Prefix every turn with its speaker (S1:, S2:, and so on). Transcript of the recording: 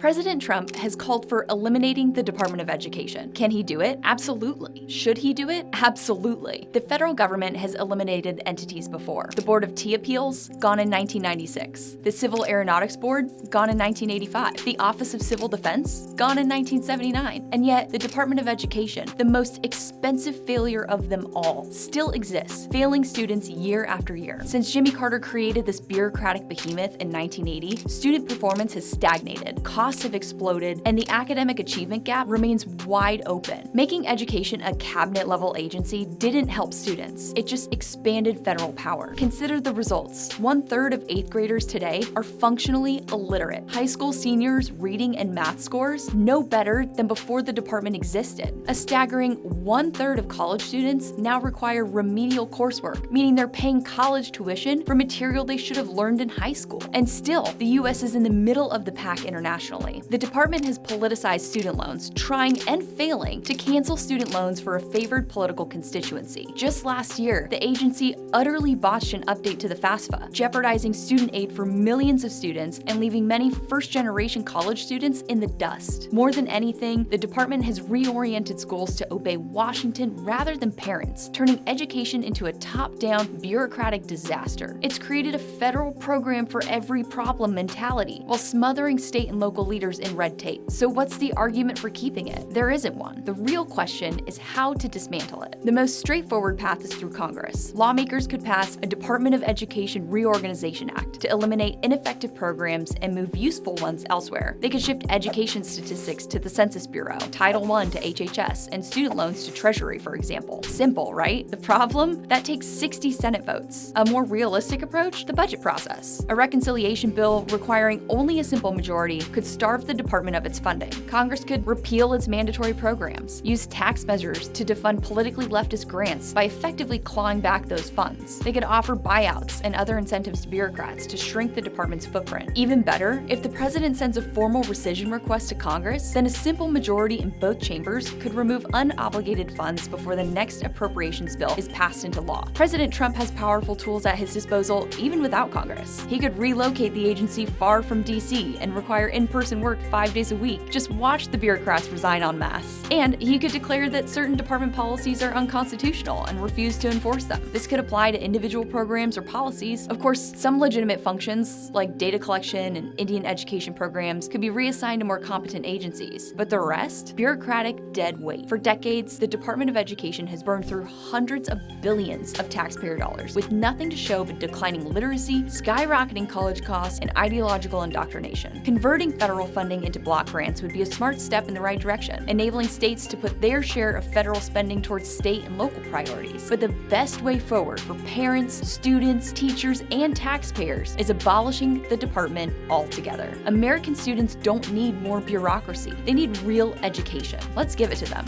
S1: President Trump has called for eliminating the Department of Education. Can he do it? Absolutely. Should he do it? Absolutely. The federal government has eliminated entities before. The Board of Tea Appeals, gone in 1996. The Civil Aeronautics Board, gone in 1985. The Office of Civil Defense, gone in 1979. And yet, the Department of Education, the most expensive failure of them all, still exists, failing students year after year. Since Jimmy Carter created this bureaucratic behemoth in 1980, student performance has stagnated, costs have exploded, and the academic achievement gap remains wide open. Making education a cabinet-level agency didn't help students. It just expanded federal power. Consider the results. 1/3 of 8th graders today are functionally illiterate. High school seniors' reading and math scores no better than before the department existed. A staggering 1/3 of college students now require remedial coursework, meaning they're paying college tuition for material they should have learned in high school. And still, the US is in the middle of the pack internationally. The department has politicized student loans, trying and failing to cancel student loans for a favored political constituency. Just last year, the agency utterly botched an update to the FAFSA, jeopardizing student aid for millions of students and leaving many first-generation college students in the dust. More than anything, the department has reoriented schools to obey Washington rather than parents, turning education into a top-down bureaucratic disaster. It's created a federal program for every problem mentality, while smothering state and local leaders in red tape. So what's the argument for keeping it? There isn't one. The real question is how to dismantle it. The most straightforward path is through Congress. Lawmakers could pass a Department of Education Reorganization Act to eliminate ineffective programs and move useful ones elsewhere. They could shift education statistics to the Census Bureau, Title I to HHS, and student loans to Treasury, for example. Simple, right? The problem? That takes 60 Senate votes. A more realistic approach? The budget process. A reconciliation bill requiring only a simple majority could starve the department of its funding. Congress could repeal its mandatory programs, use tax measures to defund politically leftist grants by effectively clawing back those funds. They could offer buyouts and other incentives to bureaucrats to shrink the department's footprint. Even better, if the president sends a formal rescission request to Congress, then a simple majority in both chambers could remove unobligated funds before the next appropriations bill is passed into law. President Trump has powerful tools at his disposal even without Congress. He could relocate the agency far from DC and require in-person work 5 days a week. Just watch the bureaucrats resign en masse. And he could declare that certain department policies are unconstitutional and refuse to enforce them. This could apply to individual programs or policies. Of course, some legitimate functions, like data collection and Indian education programs, could be reassigned to more competent agencies. But the rest? Bureaucratic dead weight. For decades, the Department of Education has burned through hundreds of billions of taxpayer dollars, with nothing to show but declining literacy, skyrocketing college costs, and ideological indoctrination. Converting federal funding into block grants would be a smart step in the right direction, enabling states to put their share of federal spending towards state and local priorities. But the best way forward for parents, students, teachers, and taxpayers is abolishing the department altogether. American students don't need more bureaucracy. They need real education. Let's give it to them.